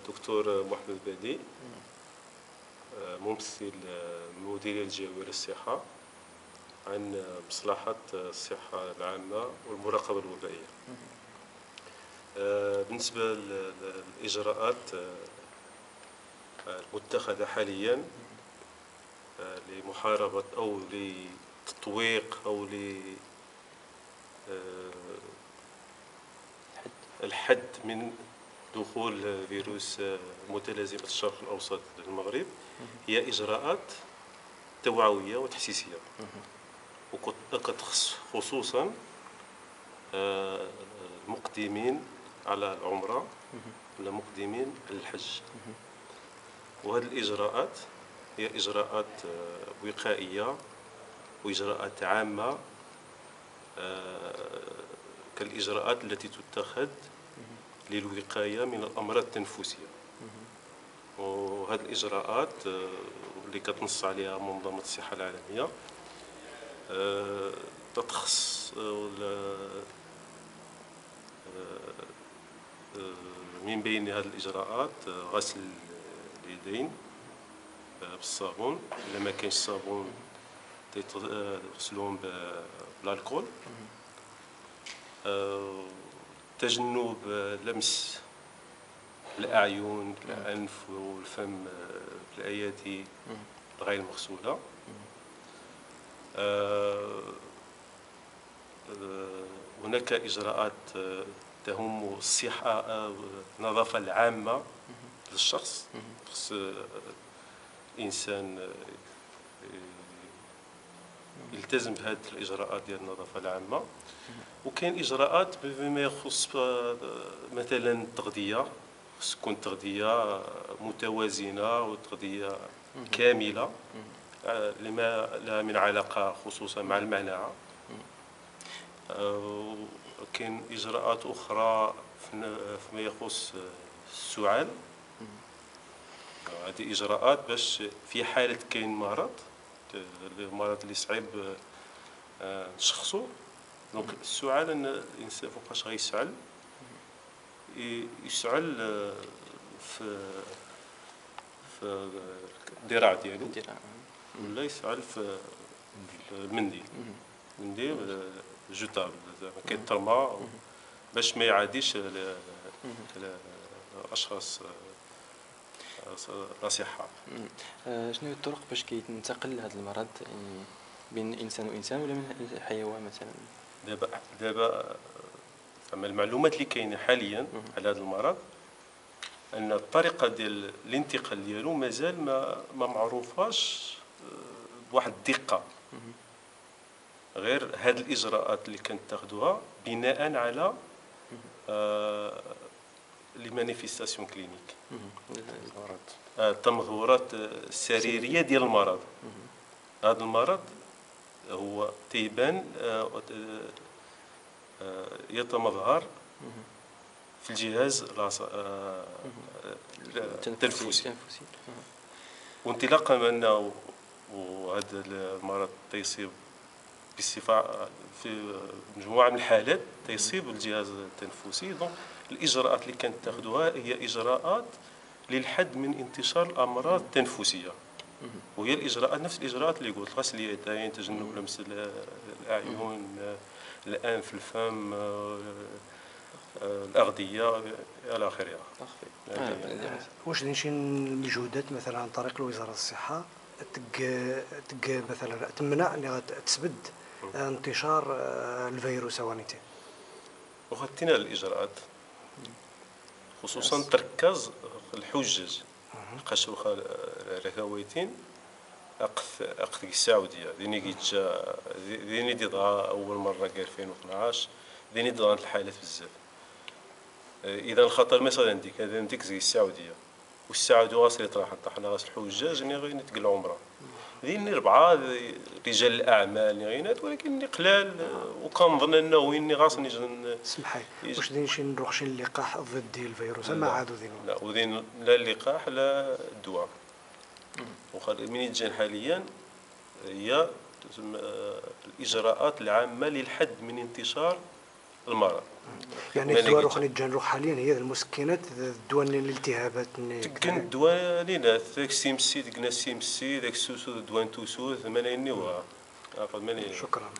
دكتور محمد بادي، ممثل مديرية الجوية للصحة عن مصلحة الصحة العامة والمراقبة الوبائية. بالنسبة للإجراءات المتخذة حاليا لمحاربة أو لتطويق أو الحد من دخول فيروس متلازمة الشرق الأوسط للمغرب هي إجراءات توعوية وتحسيسية، وكتخص خصوصا المقدمين على العمرة ولا مقدمين على الحج. وهذه الإجراءات هي إجراءات وقائية وإجراءات عامة كالإجراءات التي تتخذ للوقاية من الأمراض التنفسية. وهذه الإجراءات اللي كتنص عليها منظمة الصحة العالمية تتخص من بين هذه الإجراءات غسل اليدين بالصابون، إلا ما كاينش الصابون تغسلوهم بالالكول، تجنب لمس الأعين الأنف والفم بالأيادي غير مغسولة، هناك إجراءات تهم الصحة النظافة العامة للشخص، خص الإنسان يلتزم بهذه الإجراءات ديال النظافة العامة. وكاين إجراءات بما يخص مثلا التغذية، خص تكون تغذية متوازنة وتغذية كاملة لما لها من علاقة خصوصا مع المناعة. كاين إجراءات أخرى فيما يخص السعال. هذه إجراءات باش في حالة كاين مرض اللي صعيب نشخصو، دونك السعال ان الانسان فوقاش غيسعل يسعل في الذراع ديالو ولا يسعل في المنديل جوتابل زعما كيترمى باش ما يعاديش الاشخاص الأصحاء. شنو هي الطرق باش كينتقل هذا المرض بين انسان وانسان ولا من حيوان مثلا؟ دابا زعما المعلومات اللي كاينه حاليا على هذا المرض ان الطريقه ديال الانتقال ديالو مازال ما معروفاش بواحد الدقه، غير هذه الاجراءات اللي كنتاخذوها بناء على لي مانيفيستاسيون كلينيك، التمظهرات السريريه ديال المرض. هذا المرض هو تيبان يتمظهر في الجهاز التنفسي، وانطلاقا من انه وهذا المرض تيصيب بصفه في مجموعه من الحالات تيصيب الجهاز التنفسي. دونك الاجراءات اللي كنتاخذوها هي اجراءات للحد من انتشار الامراض التنفسيه، وهي الاجراءات نفس الاجراءات اللي قلت: غسل اليدين، تجنب لمس الاعين، الانف، الفم، الاغذيه الى اخره. واش شي المجهودات مثلا عن طريق وزاره الصحه مثلا تمنع اللي تسبد انتشار الفيروس هوانيتي؟ وخدينا الاجراءات خصوصا تركز الحجاج لقاش واخا ركويتين اقد السعوديه ديني ضا اول مره كان 2012 ديني ضا الحالات بزاف. اذا الخطر مثلا عندك زي السعوديه والسعوديه واصل طرحنا راس الحجاج غير نتقل عمره ذيني 4 رجال الاعمال غينات، ولكن قلال وكنظن انه وين غاص نجي سمحي واش داير شي نروح شي لقاح ضد الفيروس ما عادوا ذين لا وذين لا اللقاح لا الدواء. من يتجان حاليا هي الاجراءات العامه للحد من انتشار المرض. يعني الدواء الاخرى اللي تجانو حاليا هي المسكنات، الدواء الالتهابات تكن الدواء لينا ذاك السيمسي ديك السيمسي داك السوسو دوان توسو مانيني. شكرا.